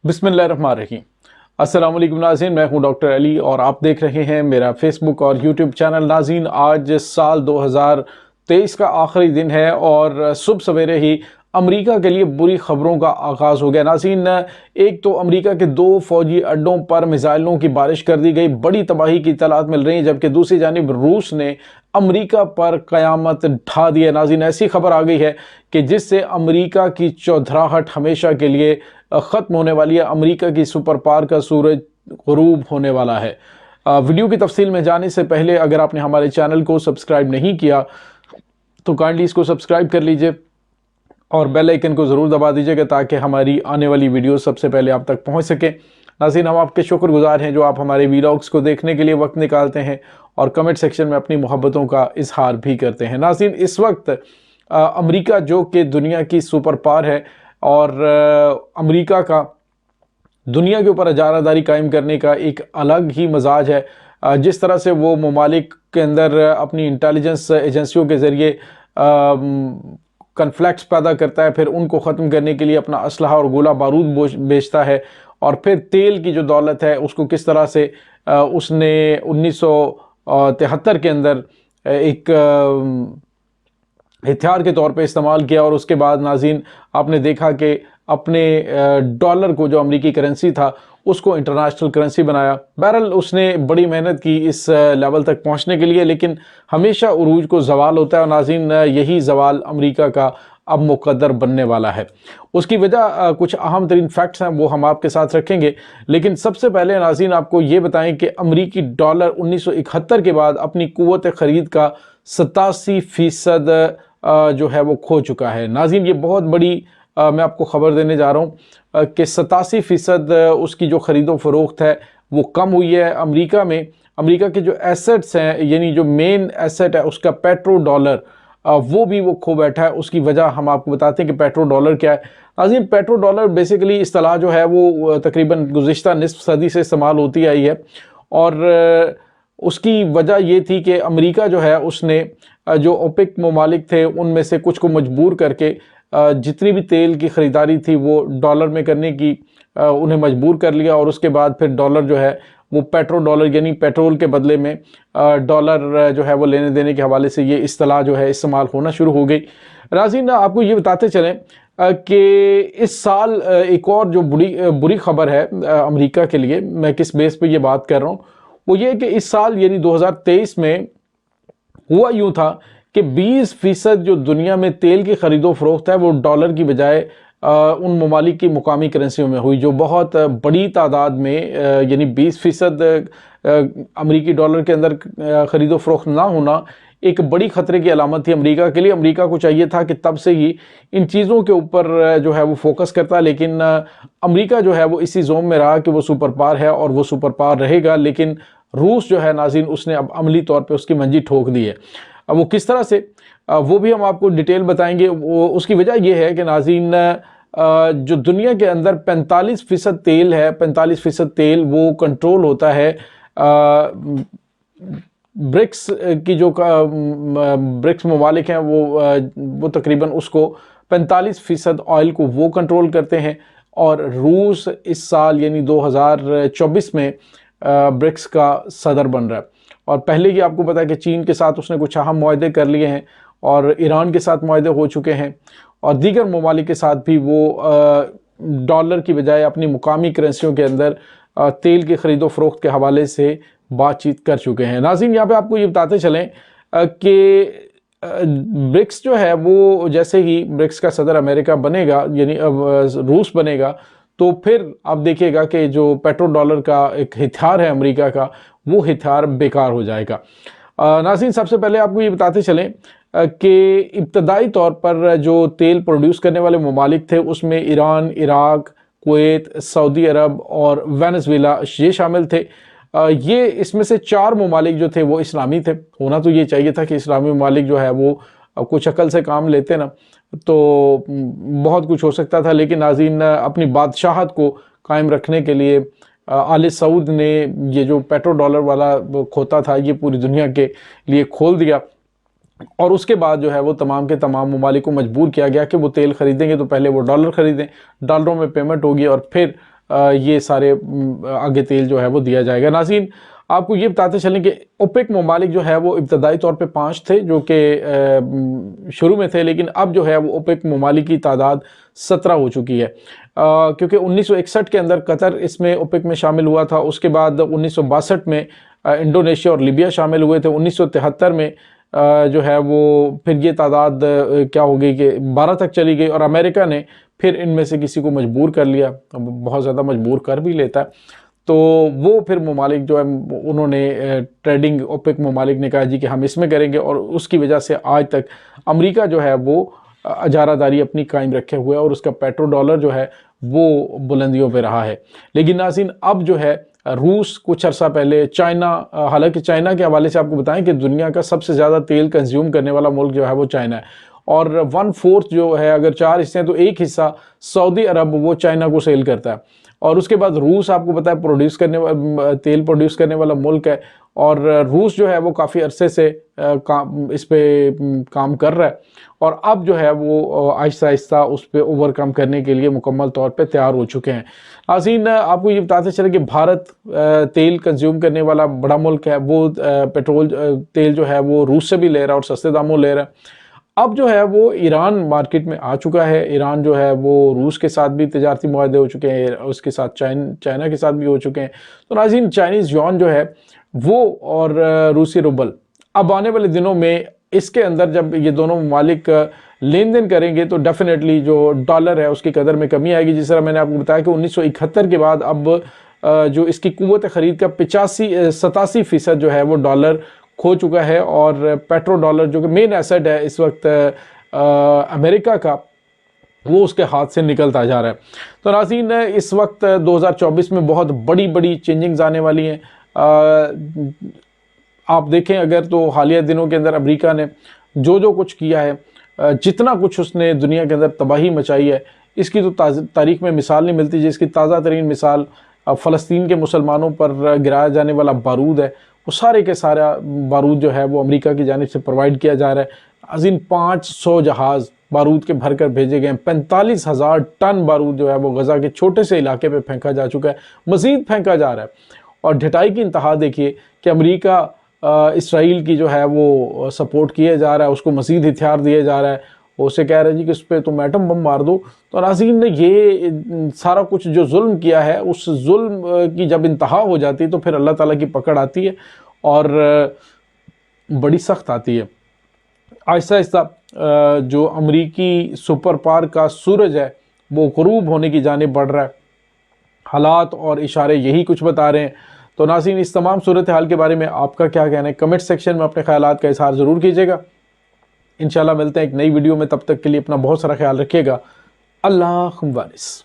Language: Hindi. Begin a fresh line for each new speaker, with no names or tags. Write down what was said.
बिस्मिल्लाहिर्रहमानिर्रहीम। अस्सलाम वालेकुम नाज़रीन, मैं हूं डॉक्टर अली और आप देख रहे हैं मेरा फेसबुक और यूट्यूब चैनल। नाज़रीन, आज साल 2023 का आखिरी दिन है और सुबह सवेरे ही अमेरिका के लिए बुरी खबरों का आगाज़ हो गया। नाज़रीन, एक तो अमेरिका के 2 फौजी अड्डों पर मिसाइलों की बारिश कर दी गई, बड़ी तबाही की इत्तलात मिल रही हैं, जबकि दूसरी जानिब रूस ने अमेरिका पर क़यामत ढा दी है। नाज़रीन, ऐसी खबर आ गई है कि जिससे अमेरिका की चौधराहट हमेशा के लिए ख़त्म होने वाली है। अमेरिका की सुपर पावर का सूरज ग़ुरूब होने वाला है। वीडियो की तफसील में जाने से पहले अगर आपने हमारे चैनल को सब्सक्राइब नहीं किया तो काइंडली इसको सब्सक्राइब कर लीजिए और बेल आइकन को ज़रूर दबा दीजिएगा ताकि हमारी आने वाली वीडियो सबसे पहले आप तक पहुंच सके। नाज़रीन, हम आपके शुक्रगुजार हैं जो आप हमारे वीलॉग्स को देखने के लिए वक्त निकालते हैं और कमेंट सेक्शन में अपनी मोहब्बतों का इजहार भी करते हैं। नाज़रीन, इस वक्त अमेरिका जो कि दुनिया की सुपर पावर है और अमेरिका का दुनिया के ऊपर इजारादारी कायम करने का एक अलग ही मजाज है। जिस तरह से वो ममालिक के अंदर अपनी इंटेलिजेंस एजेंसियों के ज़रिए कन्फ्लिक्ट्स पैदा करता है, फिर उनको ख़त्म करने के लिए अपना असलहा और गोला बारूद बेचता है, और फिर तेल की जो दौलत है उसको किस तरह से उसने 1973 के अंदर एक हथियार के तौर पे इस्तेमाल किया। और उसके बाद नाज़रीन, आपने देखा कि अपने डॉलर को, जो अमेरिकी करेंसी था, उसको इंटरनेशनल करेंसी बनाया। बहरहाल उसने बड़ी मेहनत की इस लेवल तक पहुंचने के लिए, लेकिन हमेशा उरूज को ज़वाल होता है और नाज़रीन, यही ज़वाल अमेरिका का अब मुकद्दर बनने वाला है। उसकी वजह कुछ अहम तरीन फैक्ट्स हैं, वो हम आपके साथ रखेंगे। लेकिन सबसे पहले नाज़रीन, आपको ये बताएं कि अमेरिकी डॉलर 1971 के बाद अपनी कुव्वत ख़रीद का 87% जो है वो खो चुका है। नाज़रीन, ये बहुत बड़ी मैं आपको ख़बर देने जा रहा हूँ कि 87% उसकी जो ख़रीदो फ़रोख्त है वो कम हुई है। अमेरिका में अमेरिका के जो एसेट्स हैं, यानी जो मेन एसेट है उसका पेट्रो डॉलर, वो भी वो खो बैठा है। उसकी वजह हम आपको बताते हैं कि पेट्रो डॉलर क्या है। नाज़रीन, पेट्रो डॉलर बेसिकली इस्तिलाह जो है वो तकरीबन गुज़िश्ता निस्फ़ सदी से इस्तेमाल होती आई है, और उसकी वजह ये थी कि अमेरिका जो है उसने जो ओपेक ममालिक थे उनमें से कुछ को मजबूर करके जितनी भी तेल की ख़रीदारी थी वो डॉलर में करने की उन्हें मजबूर कर लिया। और उसके बाद फिर डॉलर जो है वो पेट्रो डॉलर, यानी पेट्रोल के बदले में डॉलर जो है वो लेने देने के हवाले से ये इस्तिलाह जो है इस्तेमाल होना शुरू हो गई। नाज़रीन, आपको ये बताते चलें कि इस साल एक और जो बुरी खबर है अमेरिका के लिए, मैं किस बेस पे ये बात कर रहा हूँ, वो ये कि इस साल यानी 2023 में हुआ यूँ था कि 20% जो दुनिया में तेल की ख़रीदो फ़रोख्त है वो डॉलर की बजाय उन ममालिक की मुकामी करेंसियों में हुई, जो बहुत बड़ी तादाद में, यानी 20% अमरीकी डॉलर के अंदर ख़रीदो फ़रोख्त ना होना एक बड़ी ख़तरे की अलामत थी अमेरिका के लिए। अमेरिका को चाहिए था कि तब से ही इन चीज़ों के ऊपर जो है वो फोकस करता, लेकिन अमेरिका जो है वो इसी जोन में रहा कि वो सुपर पावर है और वो सुपर पावर रहेगा। लेकिन रूस जो है नाज़रीन, उसने अब अमली तौर पे उसकी मंजी ठोक दी है। अब वो किस तरह से, वो भी हम आपको डिटेल बताएंगे। वो उसकी वजह ये है कि नाज़रीन, जो दुनिया के अंदर 45% तेल है, 45% तेल वो कंट्रोल होता है ब्रिक्स की जो ब्रिक्स ममालिक हैं वो तकरीबन उसको 45% ऑयल को वो कंट्रोल करते हैं। और रूस इस साल यानी 2024 में ब्रिक्स का सदर बन रहा है। और पहले ही आपको पता है कि चीन के साथ उसने कुछ अहम मुआहदे कर लिए हैं और ईरान के साथ मुआहदे हो चुके हैं, और दीगर ममालिक के साथ भी वो डॉलर की बजाय अपनी मुकामी करेंसियों के अंदर तेल की ख़रीदो फ़रोख्त के हवाले से बातचीत कर चुके हैं। नाज़रीन, यहाँ पे आपको ये बताते चलें कि ब्रिक्स जो है वो, जैसे ही ब्रिक्स का सदर अमेरिका बनेगा, यानी रूस बनेगा, तो फिर आप देखिएगा कि जो पेट्रो डॉलर का एक हथियार है अमेरिका का, वो हथियार बेकार हो जाएगा। नाज़रीन, सबसे पहले आपको ये बताते चलें कि इब्तदाई तौर पर जो तेल प्रोड्यूस करने वाले ममालिक थे उसमें ईरान, इराक, कुवैत, सऊदी अरब और वेनेज़ुएला ये शामिल थे। ये इसमें से 4 ममालिक जो थे वो इस्लामी थे। होना तो ये चाहिए था कि इस्लामी ममालिक जो है वो कुछ अकल से काम लेते ना तो बहुत कुछ हो सकता था, लेकिन नाज़रीन, अपनी बादशाहत को कायम रखने के लिए आले सऊद ने ये जो पेट्रो डॉलर वाला खोता था ये पूरी दुनिया के लिए खोल दिया। और उसके बाद जो है वो तमाम के तमाम ममालिक को मजबूर किया गया कि वो तेल ख़रीदेंगे तो पहले वो डॉलर ख़रीदें, डॉलरों में पेमेंट होगी और फिर ये सारे आगे तेल जो है वो दिया जाएगा। नाज़रीन, आपको ये बताते चलें कि ओपेक ममालिक जो है वो इब्तदाई तौर पे 5 थे जो कि शुरू में थे, लेकिन अब जो है वो ओपेक ममालिक की तादाद 17 हो चुकी है, क्योंकि 1961 के अंदर कतर इसमें ओपेक में शामिल हुआ था। उसके बाद 1962 में इंडोनेशिया और लीबिया शामिल हुए थे। 1973 में जो है वो फिर ये तादाद क्या हो गई कि 12 तक चली गई, और अमेरिका ने फिर इनमें से किसी को मजबूर कर लिया, बहुत ज़्यादा मजबूर कर भी लेता है। तो वो फिर ममालिक जो है उन्होंने ट्रेडिंग ओपेक ममालिक ने कहा जी कि हम इसमें करेंगे, और उसकी वजह से आज तक अमेरिका जो है वो अजारादारी अपनी कायम रखे हुए है और उसका पेट्रो डॉलर जो है वो बुलंदियों पे रहा है। लेकिन नाज़रीन, अब जो है रूस कुछ अर्सा पहले, चाइना, हालांकि चाइना के हवाले से आपको बताएं कि दुनिया का सबसे ज़्यादा तेल कंज्यूम करने वाला मुल्क जो है वो चाइना है, और 1/4 जो है, अगर 4 हिस्से हैं तो एक हिस्सा सऊदी अरब वो चाइना को सेल करता है। और उसके बाद रूस आपको पता है तेल प्रोड्यूस करने वाला मुल्क है, और रूस जो है वो काफ़ी अरसे से इस पे काम कर रहा है, और अब जो है वो आहिस्ता आहिस्ता उस पर ओवरकम करने के लिए मुकम्मल तौर पे तैयार हो चुके हैं। नाज़रीन, आपको ये बताते चले कि भारत तेल कंज्यूम करने वाला बड़ा मुल्क है, वो पेट्रोल तेल जो है वो रूस से भी ले रहा है और सस्ते दामों ले रहा है। अब जो है वो ईरान मार्केट में आ चुका है। ईरान जो है वो रूस के साथ भी तिजारती मुआहदे हो चुके हैं, उसके साथ चाइना के साथ भी हो चुके हैं। तो नाज़रीन, चाइनीज़ युआन जो है वो और रूसी रूबल अब आने वाले दिनों में इसके अंदर जब ये दोनों ममालिक लेन देन करेंगे तो डेफिनेटली जो डॉलर है उसकी कदर में कमी आएगी। जिस तरह मैंने आपको बताया कि 1971 के बाद अब जो इसकी कुव्वत ख़रीद का 87% जो है वो डॉलर खो चुका है, और पेट्रो डॉलर जो कि मेन एसेट है इस वक्त अमेरिका का, वो उसके हाथ से निकलता जा रहा है। तो नाज़रीन, इस वक्त 2024 में बहुत बड़ी बड़ी चेंजिंग्स आने वाली हैं। आप देखें अगर तो हालिया दिनों के अंदर अमेरिका ने जो कुछ किया है, जितना कुछ उसने दुनिया के अंदर तबाही मचाई है, इसकी तो तारीख में मिसाल नहीं मिलती। जिसकी ताज़ा तरीन मिसाल फ़लस्तीन के मुसलमानों पर गिराया जाने वाला बारूद है, वो सारे के सारा बारूद जो है वो अमेरिका की जानिब से प्रोवाइड किया जा रहा है। अजीम 500 जहाज़ बारूद के भर कर भेजे गए हैं। 45,000 टन बारूद जो है वो गज़ा के छोटे से इलाके पे फेंका जा चुका है, मज़ीद फेंका जा रहा है। और ढिठाई की इंतहा देखिए कि अमेरिका इसराइल की जो है वो सपोर्ट किया जा रहा है, उसको मज़ीद हथियार दिए जा रहा है, उसे कह रहे हैं जी कि उस पर तुम एटम बम मार दो। तो नाज़रीन ने ये सारा कुछ जो जुल्म किया है, उस जुल्म की जब इंतहा हो जाती है तो फिर अल्लाह ताला की पकड़ आती है और बड़ी सख्त आती है। आहिस्ता आहिस्ता जो अमरीकी सुपर पावर का सूरज है वो ग़ुरूब होने की जानिब बढ़ रहा है। हालात और इशारे यही कुछ बता रहे हैं। तो नाज़रीन, इस तमाम सूरत हाल के बारे में आपका क्या कहना है, कमेंट सेक्शन में अपने ख्यालात का इज़हार ज़रूर कीजिएगा। इंशाल्लाह मिलते हैं एक नई वीडियो में, तब तक के लिए अपना बहुत सारा ख्याल रखिएगा। अल्लाह हुम्मानिस।